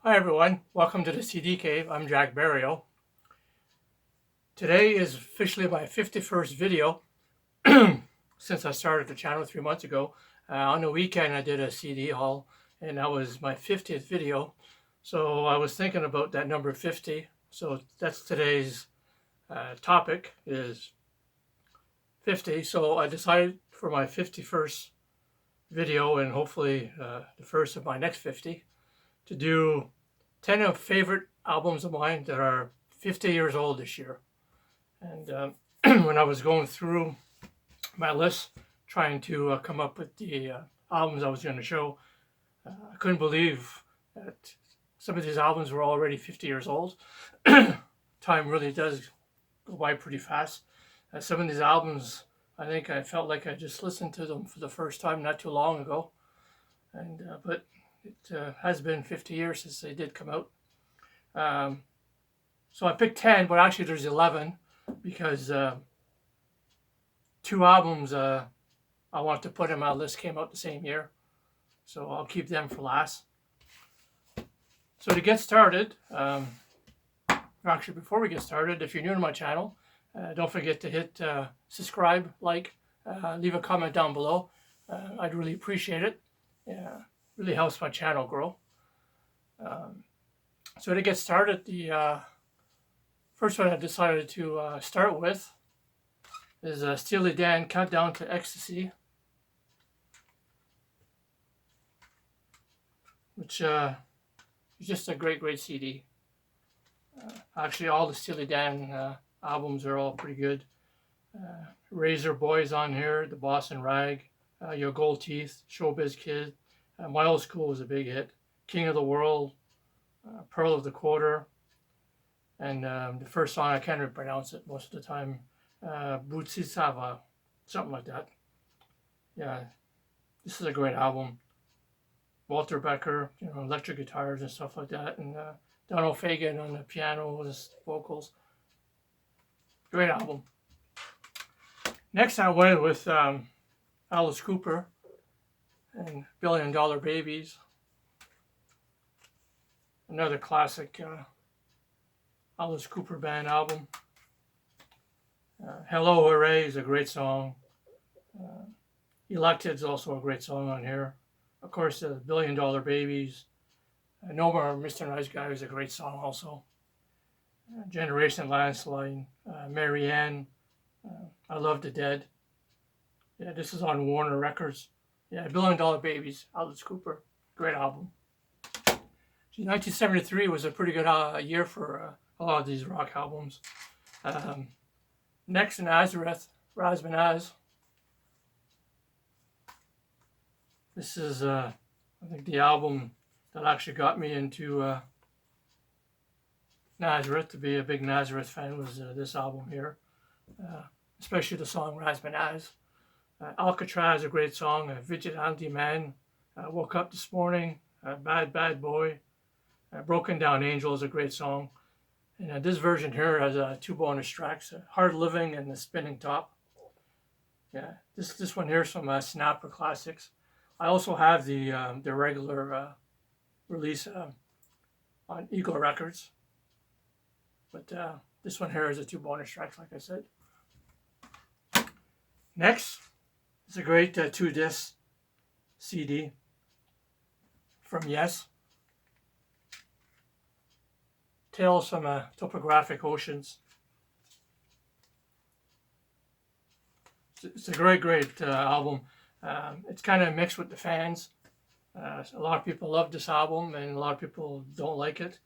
Hi everyone, welcome to the CD Cave. I'm Jack Barrio. Today is officially my 51st video since I started the channel 3 months ago. On the weekend I did a CD haul and that was my 50th video. So I was thinking about that number 50. So that's today's topic is 50. So I decided for my 51st video and hopefully the first of my next 50 to do 10 of favorite albums of mine that are 50 years old this year. And when I was going through my list, trying to come up with the albums I was going to show, I couldn't believe that some of these albums were already 50 years old. Time really does go by pretty fast. Some of these albums, I think I felt like I just listened to them for the first time not too long ago. But it has been 50 years since they did come out. So I picked 10, but actually there's 11 because two albums I want to put in my list came out the same year. So I'll keep them for last. So to get started, actually before we get started, if you're new to my channel, don't forget to hit subscribe, like, leave a comment down below. I'd really appreciate it. Yeah, really helps my channel grow. So to get started, the first one I decided to start with is Steely Dan, Countdown to Ecstasy, which is just a great CD. Actually, all the Steely Dan albums are all pretty good. Razor Boys on here, The Boston Rag, Your Gold Teeth, Showbiz Kid, My Old School was a big hit, King of the World, Pearl of the Quarter, and the first song, I can't even pronounce it most of the time, Bootsy Sava, something like that. Yeah, this is a great album. Walter Becker, electric guitars and stuff like that, and Donald Fagen on the piano, his vocals. Great album. Next, I went with Alice Cooper and $1 Billion Babies. Another classic Alice Cooper band album. Hello Hooray is a great song. Elected is also a great song on here. Of course, the $1 Billion Babies. No More Mr. Nice Guy is a great song also. Generation Landslide, Marianne, I Love the Dead. Yeah, this is on Warner Records. Yeah, $1 Billion Babies, Alice Cooper, great album. 1973 was a pretty good year for a lot of these rock albums. Next, Nazareth, Raz Manaz. This is, I think, the album that actually got me into Nazareth. To be a big Nazareth fan was this album here, especially the song Raz Manaz. Alcatraz, a great song. Vigilante Man, Woke Up This Morning, Bad Bad Boy. Broken Down Angel is a great song. And this version here has 2 bonus tracks, Hard Living and The Spinning Top. Yeah, this one here is from Snapper Classics. I also have the regular release on Eagle Records. But this one here is 2 bonus tracks, like I said. Next is a great 2-disc CD from Yes. Tales from Topographic Oceans. It's a great album. It's kind of mixed with the fans. A lot of people love this album and a lot of people don't like it.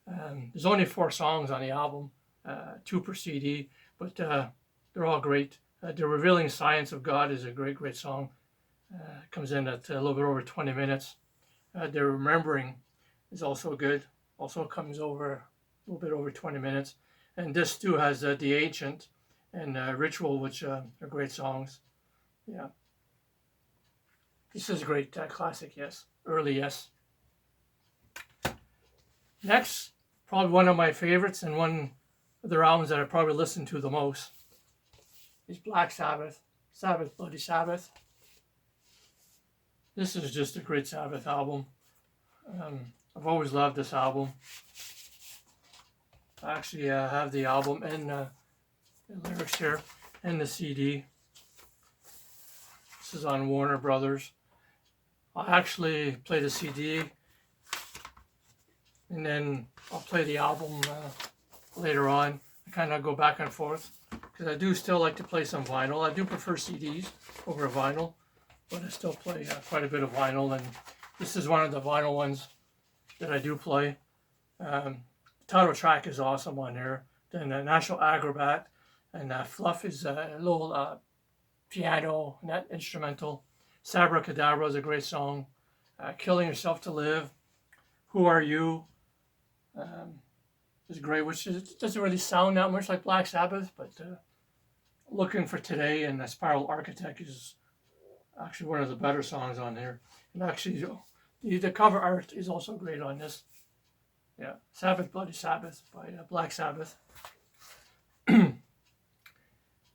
There's only 4 songs on the album, 2 per CD, but they're all great. The Revealing Science of God is a great song. Comes in at a little bit over 20 minutes. The Remembering is also good. Also comes over a little bit over 20 minutes. And this too has The Ancient and Ritual, which are great songs. Yeah. This is a great classic, Yes. Early Yes. Next, probably one of my favorites and one of their albums that I probably listened to the most is Black Sabbath, Sabbath Bloody Sabbath. This is just a great Sabbath album. I've always loved this album. I actually have the album and the lyrics here and the CD. This is on Warner Brothers. I actually play the CD and then I'll play the album later on. I kind of go back and forth because I do still like to play some vinyl. I do prefer CDs over vinyl, but I still play quite a bit of vinyl, and this is one of the vinyl ones that I do play. Title track is awesome on here. Then National Acrobat, and Fluff is a little piano, not instrumental. Sabra Cadabra is a great song. Killing Yourself to Live. Who Are You? Is great, which doesn't really sound that much like Black Sabbath, but Looking for Today and Spiral Architect is actually one of the better songs on here. And actually, the cover art is also great on this. Yeah, Sabbath, Bloody Sabbath by Black Sabbath.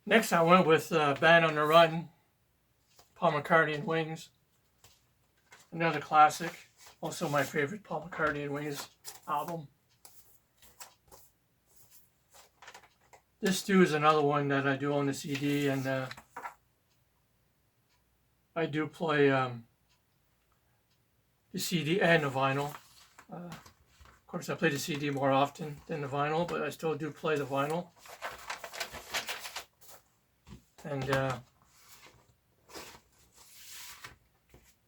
Next, I went with Band on the Run, Paul McCartney and Wings. Another classic. Also my favorite Paul McCartney and Wings album. This too is another one that I do on the CD, and I do play the CD and the vinyl. Of course, I play the CD more often than the vinyl, but I still do play the vinyl. And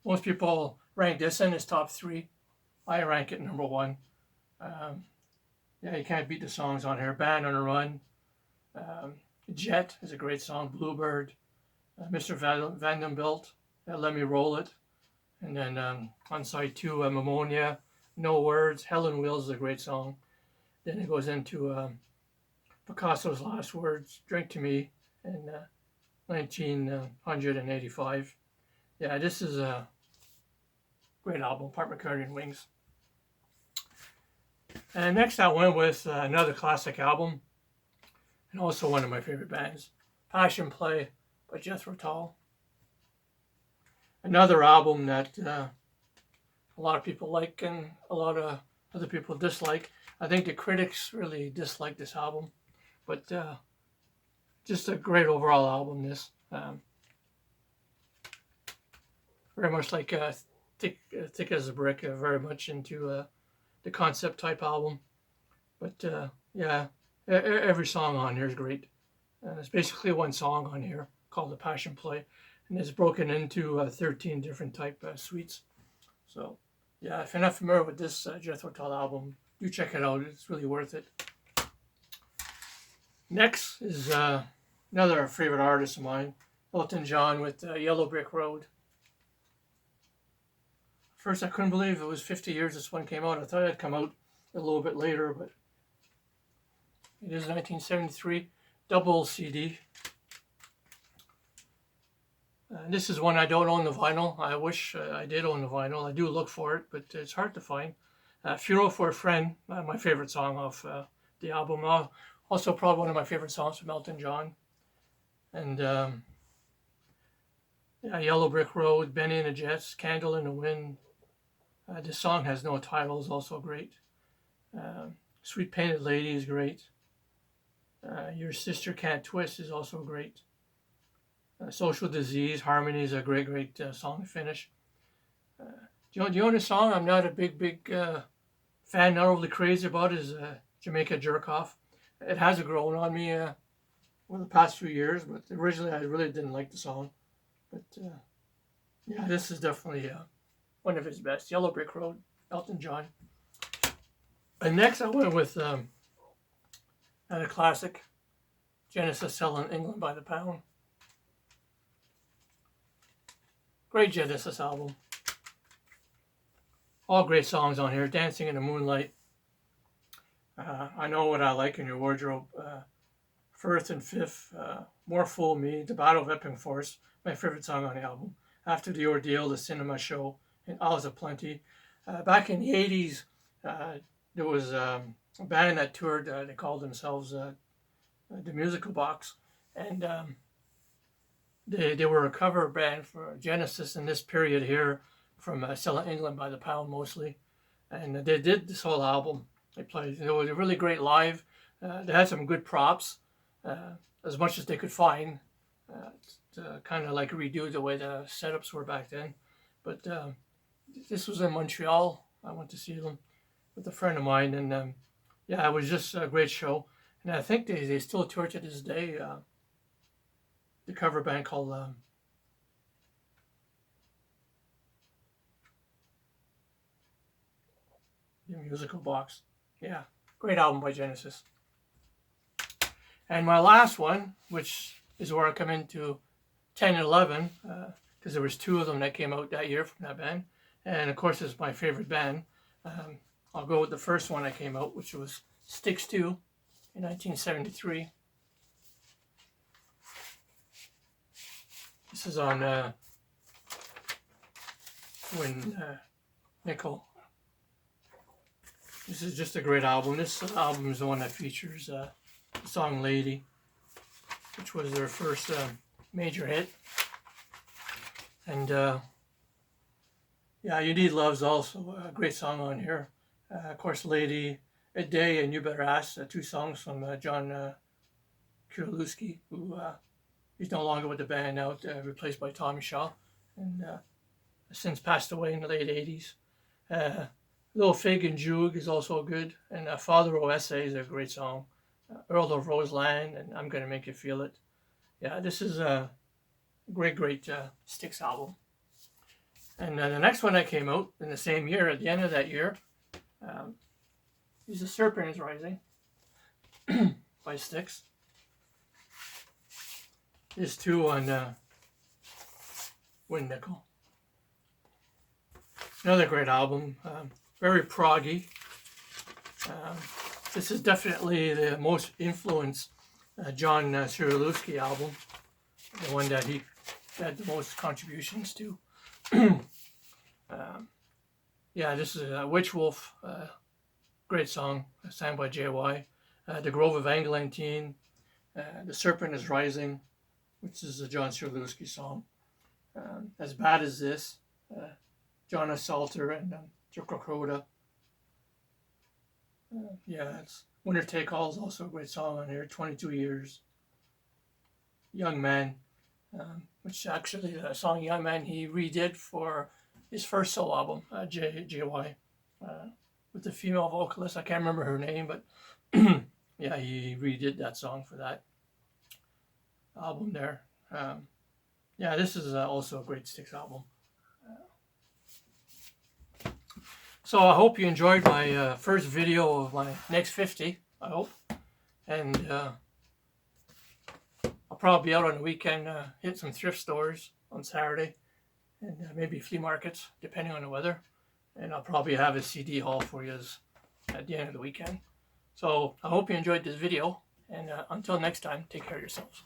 most people rank this in as top 3. I rank it number 1. Yeah, you can't beat the songs on here. Band on the Run. Jet is a great song. Bluebird. Mr. Vanderbilt. Let Me Roll It. And then on side 2, Pneumonia. No Words. Helen Wheels is a great song. Then it goes into Picasso's Last Words. Drink to Me. In 1985. Yeah, this is a great album, Paul McCartney and Wings. And next I went with another classic album, and also one of my favorite bands, Passion Play by Jethro Tull. Another album that a lot of people like and a lot of other people dislike. I think the critics really dislike this album, but just a great overall album, this. Very much like Thick as a Brick, very much into the concept type album. But yeah, every song on here is great. It's basically one song on here called The Passion Play, and it's broken into 13 different type suites. So yeah, if you're not familiar with this Jethro Tull album, do check it out. It's really worth it. Next is another favorite artist of mine, Elton John with Yellow Brick Road. First, I couldn't believe it was 50 years this one came out. I thought it had come out a little bit later, but it is 1973, double CD. This is one I don't own the vinyl. I wish I did own the vinyl. I do look for it, but it's hard to find. Funeral for a Friend, my favorite song off the album. Also probably one of my favorite songs from Elton John. And yeah, Yellow Brick Road, Benny and the Jets, Candle in the Wind. This song has no title, is also great. Sweet Painted Lady is great. Your Sister Can't Twist is also great. Social Disease, Harmony is a great song to finish. The only song I'm not a big fan, not overly crazy about, is Jamaica Jerk Off. It has grown on me over the past few years, but originally I really didn't like the song. But yeah, this is definitely one of his best. Yellow Brick Road, Elton John. And next I went with another classic, Genesis, Selling England by the Pound. Great Genesis album. All great songs on here. Dancing in the Moonlight. I Know What I Like in Your Wardrobe. First and Fifth. More Fool Me. The Battle of Epping Forest. My favorite song on the album. After the Ordeal, The Cinema Show, and Hours of Plenty. Back in the 80s, there was a band that toured. They called themselves The Musical Box. And they were a cover band for Genesis in this period here, from Selling England by the Pound mostly. and they did this whole album. They played. It was a really great live. They had some good props, as much as they could find, to kind of like redo the way the setups were back then. But this was in Montreal. I went to see them with a friend of mine, and yeah, it was just a great show. And I think they still tour to this day. The cover band called The Musical Box. Yeah, great album by Genesis. And my last one, which is where I come into 10 and 11, because there was two of them that came out that year from that band. And of course, it's my favorite band. I'll go with the first one that came out, which was Styx 2 in 1973. This is on when Nickel. This is just a great album. This album is the one that features the song Lady, which was their first major hit. And yeah, You Need Love's also a great song on here. Of course, Lady, A Day, and You Better Ask, two songs from John Kierulski, who he's no longer with the band now, replaced by Tommy Shaw, and since passed away in the late 80s. Little Fig and Jug is also good, and Father O.S.A. is a great song. Earl of Roseland, and I'm Gonna Make You Feel It. Yeah, this is a great Styx album. And the next one that came out in the same year, at the end of that year, is The Serpent is Rising by Styx. There's two on Wind Nickel. Another great album, very proggy. This is definitely the most influenced John Kierulski album, the one that he had the most contributions to. Yeah, this is Witch Wolf, great song, sang by J.Y. The Grove of Eglantine, The Serpent is Rising, which is a John Kierulski song. As Bad as This, John S. Salter and Joe Krokoda. Yeah, it's Winner Take All is also a great song on here. 22 Years. Young Man, which actually the song Young Man he redid for his first solo album, JY, with the female vocalist. I can't remember her name, but yeah, he redid that song for that album there. Yeah, this is also a great Styx album. So I hope you enjoyed my first video of my next 50, I hope. And I'll probably be out on the weekend, hit some thrift stores on Saturday, and maybe flea markets, depending on the weather. And I'll probably have a CD haul for you at the end of the weekend. So I hope you enjoyed this video, and until next time, take care of yourselves.